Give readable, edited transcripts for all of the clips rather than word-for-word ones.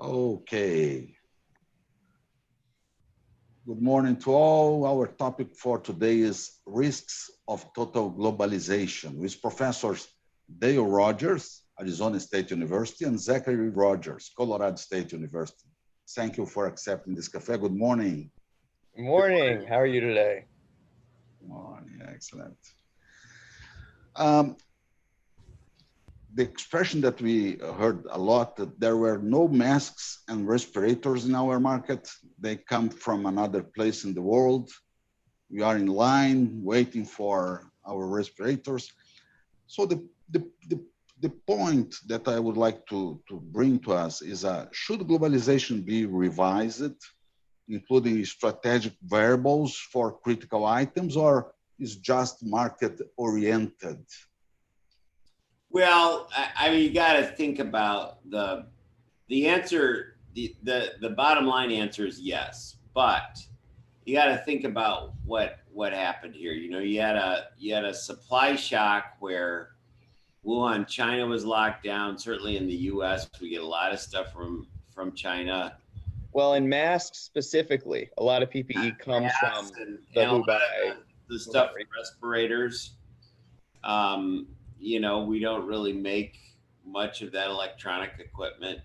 Okay. Good morning to all. Our topic for today is risks of total globalization with professors Dale Rogers, Arizona State University, and Zachary Rogers, Colorado State University. Thank you for accepting this cafe. Good morning. Good morning. How are you today? Good morning. Excellent. Um, the expression that we heard a lot that there were no masks and respirators in our market. They come from another place in the world. We are in line waiting for our respirators. So the point that I would like to bring to us is should globalization be revised, including strategic variables for critical items, or is just market oriented? Well, I mean, you got to think about the answer. The bottom line answer is yes, but you got to think about what happened here. You know, you had a supply shock where Wuhan, China was locked down. Certainly in the U.S., we get a lot of stuff from China. Well, in masks specifically, a lot of PPE comes from the Hubei. The stuff for respirators. You know, we don't really make much of that electronic equipment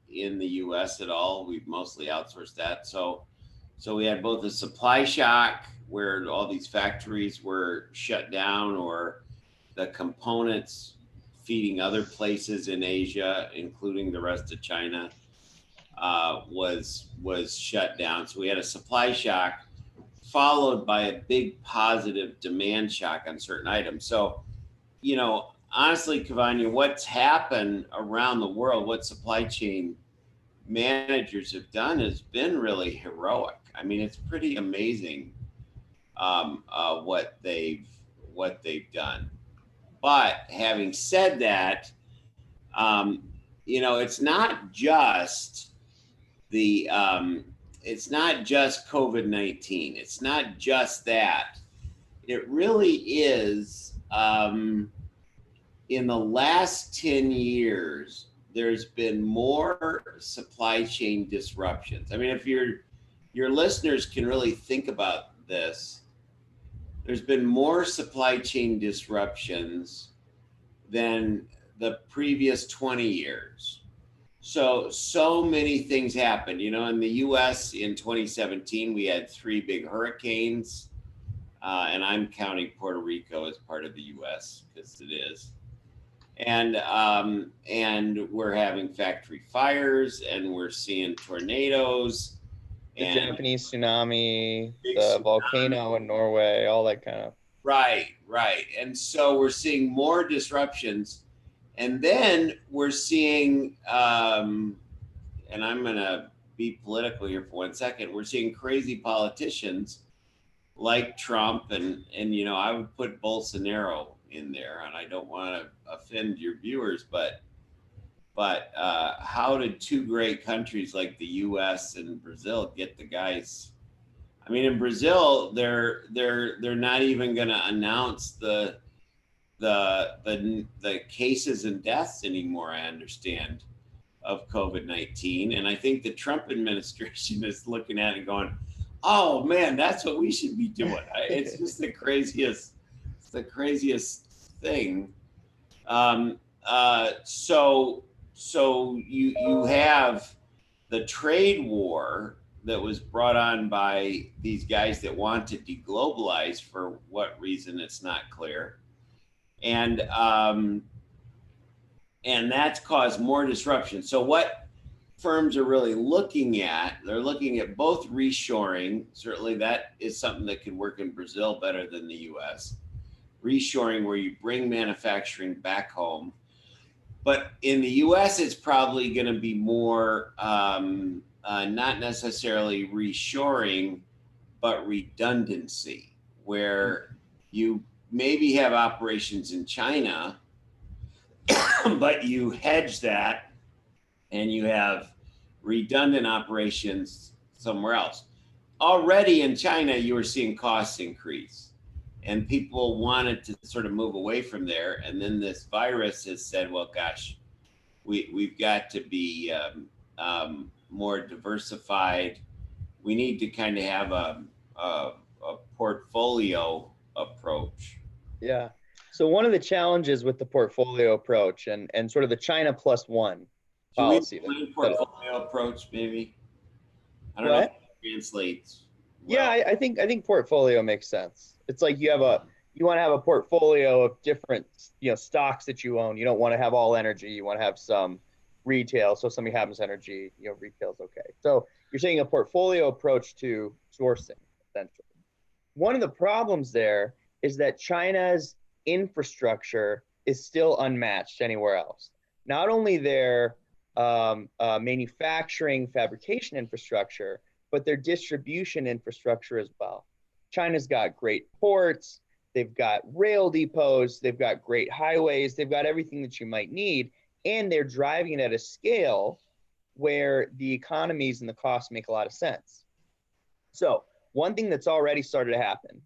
in the U.S. at all. We've mostly outsourced that. So we had both a supply shock where all these factories were shut down, or the components feeding other places in Asia, including the rest of China, was shut down. So we had a supply shock followed by a big positive demand shock on certain items. So, you know, honestly, Cavani, what's happened around the world, what supply chain managers have done has been really heroic. I mean, it's pretty amazing what they've done. But having said that, you know, it's not just COVID-19. It's not just that. It really is. In the last 10 years, there's been more supply chain disruptions. I mean, if your listeners can really think about this, there's been more supply chain disruptions than the previous 20 years. So many things happened. You know, in the US in 2017, we had 3 big hurricanes, and I'm counting Puerto Rico as part of the US because it is. And we're having factory fires, and we're seeing tornadoes. The Japanese tsunami, the volcano in Norway, all that kind of. Right. And so we're seeing more disruptions. And then we're seeing, and I'm going to be political here for 1 second, we're seeing crazy politicians like Trump, and you know, I would put Bolsonaro in there, and I don't want to offend your viewers, but how did 2 great countries like the U.S. and Brazil get the guys? I mean, in Brazil, they're not even going to announce the cases and deaths anymore, I understand, of COVID-19. And I think the Trump administration is looking at it going, oh man, that's what we should be doing. It's just the craziest thing. So you have the trade war that was brought on by these guys that want to deglobalize, for what reason it's not clear. And that's caused more disruption. So what firms are really looking at, they're looking at both reshoring. Certainly that is something that could work in Brazil better than the US. Reshoring, where you bring manufacturing back home. But in the US, it's probably going to be more not necessarily reshoring, but redundancy, where you maybe have operations in China, but you hedge that and you have redundant operations somewhere else. Already in China, you were seeing costs increase, and people wanted to sort of move away from there. And then this virus has said, well, gosh, we've got to be more diversified. We need to kind of have a portfolio approach. Yeah. So one of the challenges with the portfolio approach and sort of the China plus one Should we policy explain that portfolio approach maybe? I don't know if what? it translates Yeah, well. I think portfolio makes sense. It's like you want to have a portfolio of different stocks that you own. You don't want to have all energy. You want to have some retail. So if somebody happens energy, retail's okay. So you're saying a portfolio approach to sourcing essentially. One of the problems there is that China's infrastructure is still unmatched anywhere else. Not only their manufacturing fabrication infrastructure, but their distribution infrastructure as well. China's got great ports, they've got rail depots, they've got great highways, they've got everything that you might need, and they're driving it at a scale where the economies and the costs make a lot of sense. So, one thing that's already started to happen,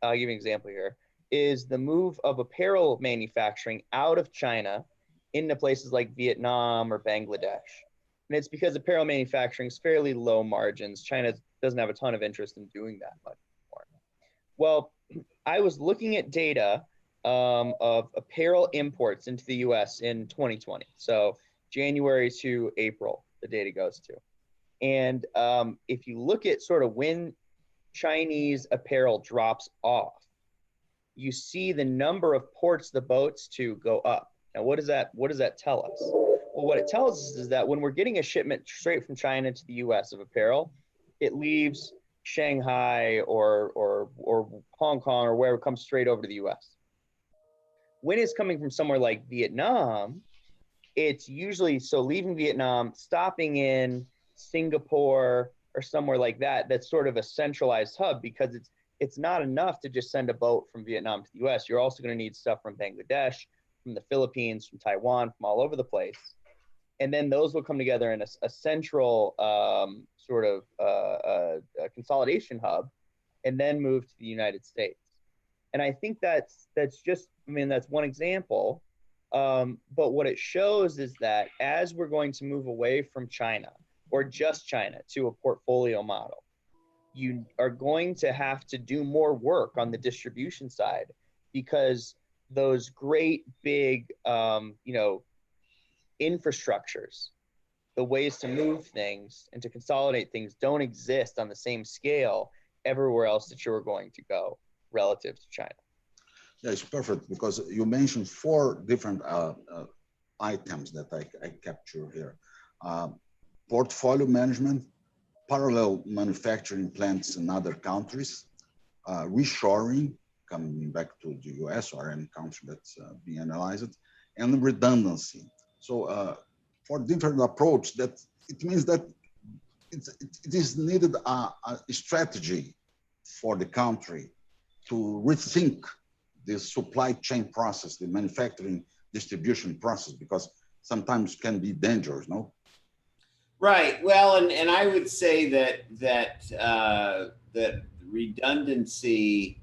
I'll give you an example here, is the move of apparel manufacturing out of China into places like Vietnam or Bangladesh. And it's because apparel manufacturing is fairly low margins. China doesn't have a ton of interest in doing that much anymore. Well, I was looking at data of apparel imports into the US in 2020. So January to April, the data goes to. And if you look at sort of when Chinese apparel drops off, you see the number of ports the boats to go up. Now, what does that tell us? Well, what it tells us is that when we're getting a shipment straight from China to the US of apparel, it leaves Shanghai or Hong Kong or wherever it comes straight over to the US. When it's coming from somewhere like Vietnam, it's usually leaving Vietnam, stopping in Singapore or somewhere like that. That's sort of a centralized hub because it's not enough to just send a boat from Vietnam to the US. You're also going to need stuff from Bangladesh, from the Philippines, from Taiwan, from all over the place. And then those will come together in a central sort of a consolidation hub and then move to the United States. And I think that's just, that's one example. But what it shows is that as we're going to move away from China or just China to a portfolio model, you are going to have to do more work on the distribution side because those great big, infrastructures, the ways to move things and to consolidate things don't exist on the same scale everywhere else that you're going to go relative to China. Yeah, it's perfect because you mentioned four different items that I capture here. Portfolio management, parallel manufacturing plants in other countries, reshoring, coming back to the US or any country that's being analyzed, and redundancy. So for different approach, that it means that it is needed a strategy for the country to rethink the supply chain process, the manufacturing distribution process, because sometimes can be dangerous, no? Right. Well, and I would say that redundancy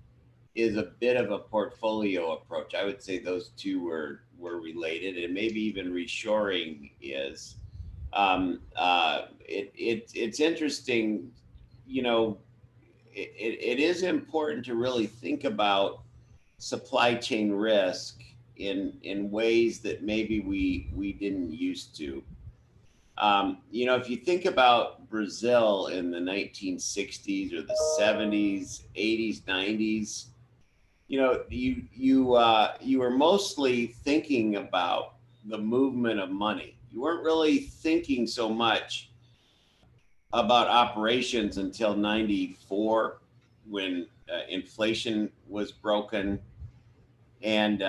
is a bit of a portfolio approach. I would say those two were related, and maybe even reshoring is. It's interesting, it is important to really think about supply chain risk in ways that maybe we didn't used to. If you think about Brazil in the 1960s or the 70s, 80s, 90s, you were mostly thinking about the movement of money. You weren't really thinking so much about operations until 94 when inflation was broken and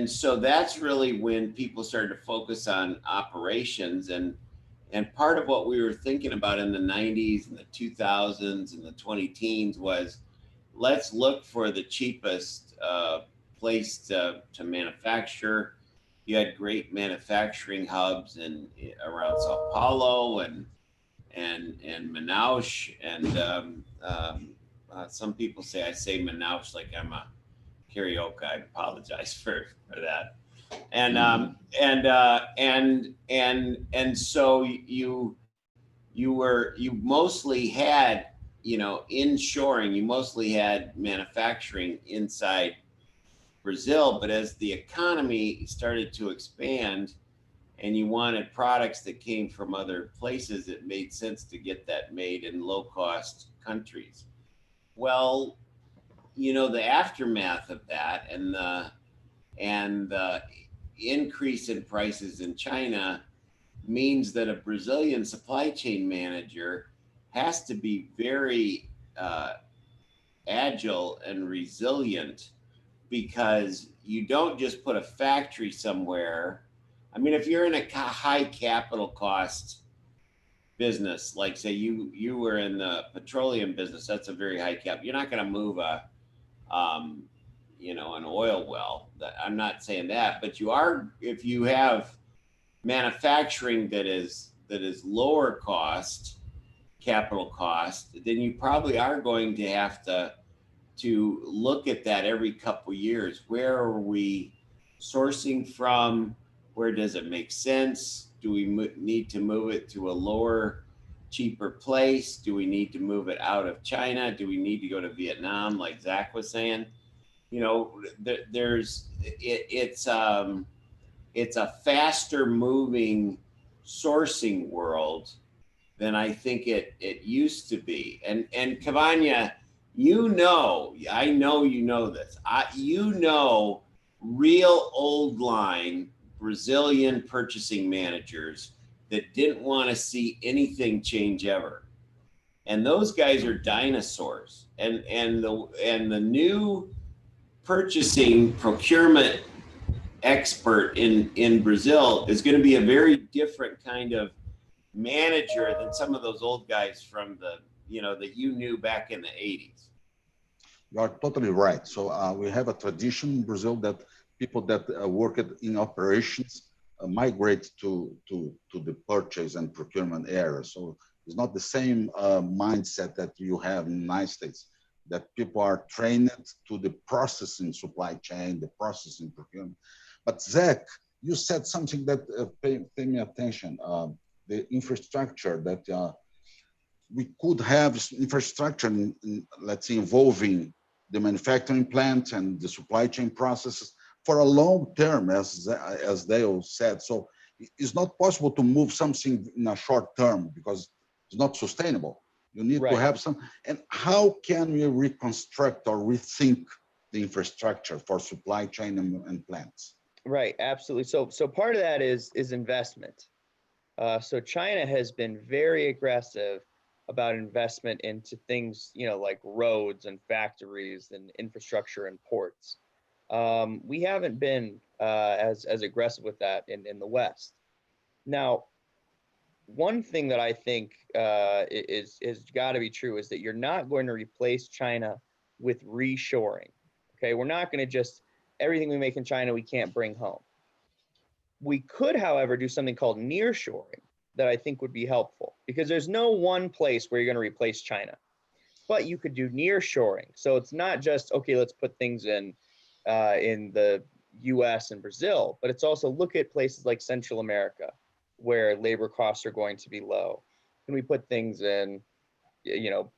so that's really when people started to focus on operations and part of what we were thinking about in the 90s and the 2000s and the 20 teens was let's look for the cheapest place to manufacture. You had great manufacturing hubs around Sao Paulo and Manaus some people say I say Manaus like I'm a karaoke. I apologize for that. And Mhm. so you mostly had, inshoring. You mostly had manufacturing inside Brazil, but as the economy started to expand and you wanted products that came from other places, it made sense to get that made in low cost countries. Well, the aftermath of that and the increase in prices in China means that a Brazilian supply chain manager has to be very agile and resilient, because you don't just put a factory somewhere. I mean, if you're in a high capital cost business, like say you were in the petroleum business, that's a very high cap. You're not going to move um, an oil well. I'm not saying that, but you are if you have manufacturing that is lower cost capital cost, then you probably are going to have to look at that every couple years. Where are we sourcing from? Where does it make sense? Do we need to move it to a lower, cheaper place? Do we need to move it out of China? Do we need to go to Vietnam, like Zach was saying? There's it's a faster moving sourcing world than I think it used to be. And Cavagna, I know this. Real old line Brazilian purchasing managers that didn't want to see anything change ever. And those guys are dinosaurs. And the new purchasing procurement expert in Brazil is going to be a very different kind of manager than some of those old guys from that you knew back in the 80s. You are totally right. So we have a tradition in Brazil that people that work in operations migrate to the purchase and procurement area. So it's not the same mindset that you have in the United States, that people are trained to the processing supply chain, the processing procurement. But Zach, you said something that pay me attention. The infrastructure that we could have infrastructure, let's say, involving the manufacturing plant and the supply chain processes for a long term, as Dale said. So it's not possible to move something in a short term because it's not sustainable. You need to Right. have some. And how can we reconstruct or rethink the infrastructure for supply chain and plants? Right, absolutely. So part of that is investment. So China has been very aggressive about investment into things, like roads and factories and infrastructure and ports. We haven't been as aggressive with that in the West. Now, one thing that I think is got to be true is that you're not going to replace China with reshoring. Okay, we're not going to just everything we make in China we can't bring home. We could, however, do something called nearshoring that I think would be helpful, because there's no one place where you're going to replace China, but you could do nearshoring. So it's not just, okay, let's put things in the US and Brazil, but it's also look at places like Central America where labor costs are going to be low. Can we put things in,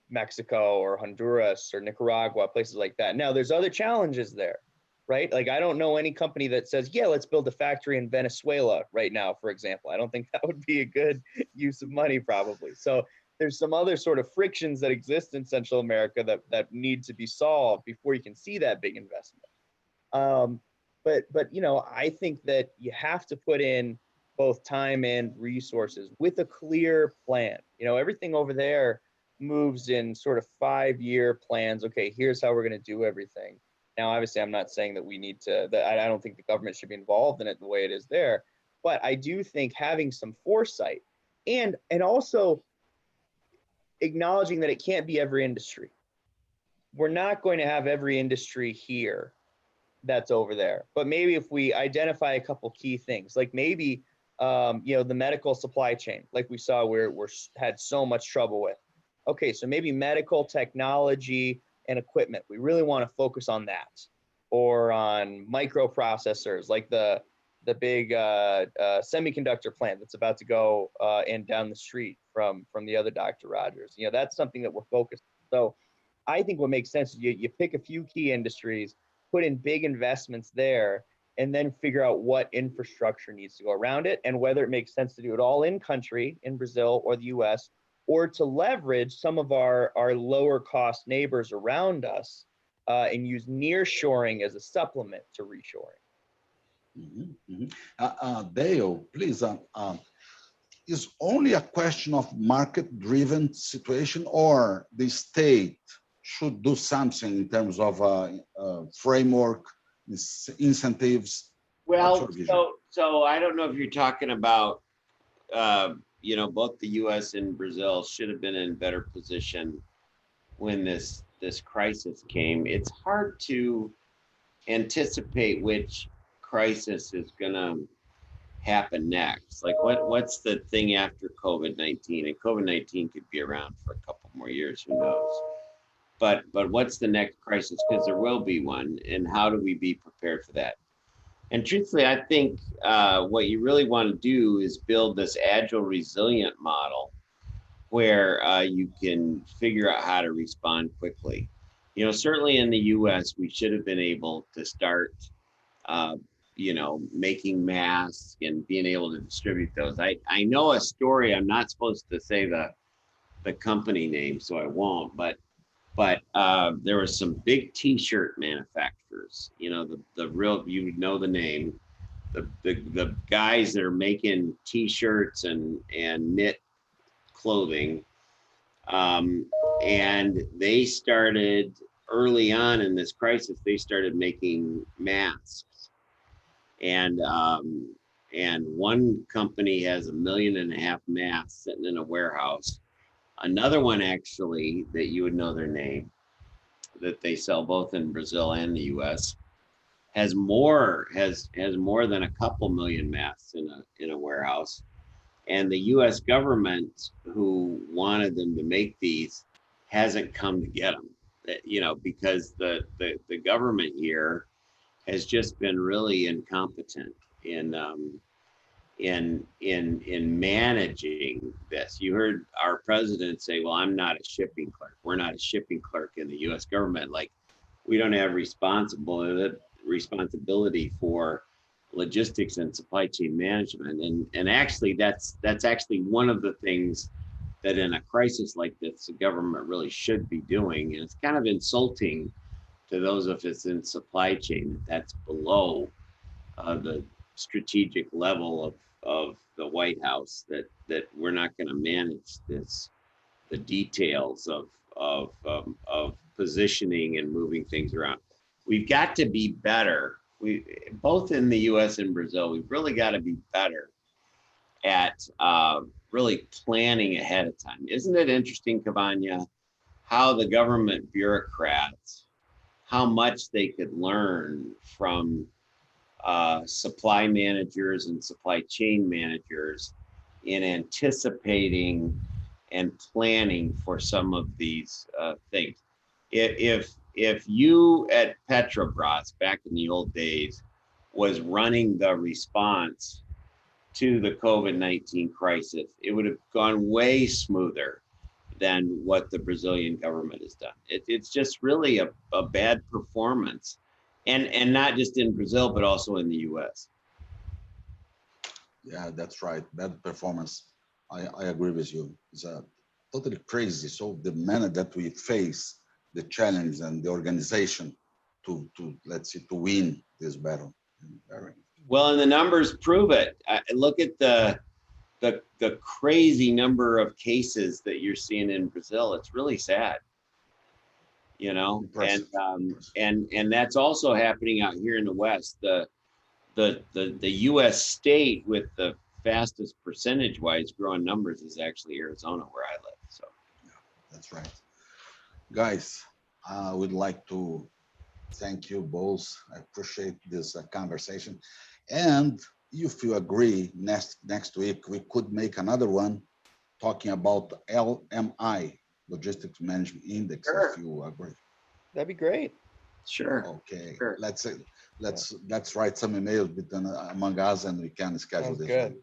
Mexico or Honduras or Nicaragua, places like that? Now, there's other challenges there, right? Like, I don't know any company that says, yeah, let's build a factory in Venezuela right now, for example. I don't think that would be a good use of money, probably. So there's some other sort of frictions that exist in Central America that need to be solved before you can see that big investment. But I think that you have to put in both time and resources with a clear plan. Everything over there moves in sort of 5-year plans. Okay, here's how we're going to do everything. Now, obviously, I'm not saying that we need to, that I don't think the government should be involved in it the way it is there, but I do think having some foresight and also acknowledging that it can't be every industry. We're not going to have every industry here that's over there, but maybe if we identify a couple key things, like maybe the medical supply chain, like we saw where we're had so much trouble with. Okay, so maybe medical technology and equipment, we really want to focus on that, or on microprocessors, like the the big semiconductor plant that's about to go in down the street from the other Dr. Rogers. You know, that's something that we're focused on. So I think what makes sense is you pick a few key industries, put in big investments there, and then figure out what infrastructure needs to go around it and whether it makes sense to do it all in country in Brazil or the US, or to leverage some of our lower cost neighbors around us and use nearshoring as a supplement to reshoring. Mhm, mhm. Dale, please, is only a question of market-driven situation, or the state should do something in terms of framework, incentives? What's Well, your vision? so I don't know if you're talking about, both the U.S. and Brazil should have been in better position when this crisis came. It's hard to anticipate which crisis is gonna happen next. Like what's the thing after COVID-19? And COVID-19 could be around for a couple more years, who knows? But what's the next crisis? Because there will be one, and how do we be prepared for that? And truthfully, I think what you really want to do is build this agile, resilient model where you can figure out how to respond quickly. Certainly in the U.S., we should have been able to start, uh, making masks and being able to distribute those. I know a story. I'm not supposed to say the company name, so I won't. But there were some big T-shirt manufacturers. The real, you would know the name. The guys that are making T-shirts and knit clothing, um, and they started early on in this crisis. They started making masks, and one company has 1.5 million masks sitting in a warehouse. Another one, actually, that you would know their name, that they sell both in Brazil and the U.S., has more than a couple million masks in a warehouse. And the U.S. government, who wanted them to make these, hasn't come to get them. Because the government here has just been really incompetent in managing this. You heard our president say, "Well, I'm not a shipping clerk. We're not a shipping clerk in the U.S. government. Like, we don't have responsibility for logistics and supply chain management." And actually, that's actually one of the things that in a crisis like this, the government really should be doing. And it's kind of insulting to those of us in supply chain that's below the strategic level of the White House, that we're not going to manage the details of positioning and moving things around. We've got to be better. We both in the U.S. and Brazil. We've really got to be better at really planning ahead of time. Isn't it interesting, Cavagna, how the government bureaucrats, how much they could learn from supply managers and supply chain managers in anticipating and planning for some of these things. If you at Petrobras back in the old days was running the response to the COVID-19 crisis, it would have gone way smoother than what the Brazilian government has done. It's just really a bad performance, and not just in Brazil, but also in the U.S. Yeah, that's right. Bad performance. I agree with you. It's totally crazy. So the manner that we face the challenge and the organization to let's say to win this battle. Very. Well, and the numbers prove it. Look at the crazy number of cases that you're seeing in Brazil. It's really sad, Impressive. and that's also happening out here in the West. The U.S. state with the fastest percentage-wise growing numbers is actually Arizona, where I live. So Yeah, that's right. Guys, I would like to thank you both. I appreciate this conversation. And if you agree, next week we could make another one talking about LMI, Logistics Management Index, if Sure. you agree. That'd be great. Sure. Okay, Sure. let's write some emails between among us, and we can schedule Sounds this good. one.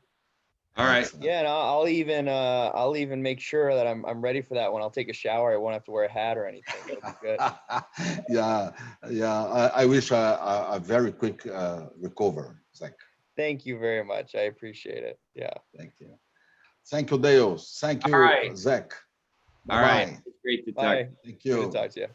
All right. Excellent. Yeah, and I'll even make sure that I'm ready for that when I'll take a shower. I won't have to wear a hat or anything. It'll be good. Yeah, yeah. I wish a very quick recovery. Zach. Thank you very much. I appreciate it. Yeah. Thank you, Deus. Thank All you, right. Zach. All right. Bye-bye. It's great to talk. Bye. Thank Good to you. talk to you.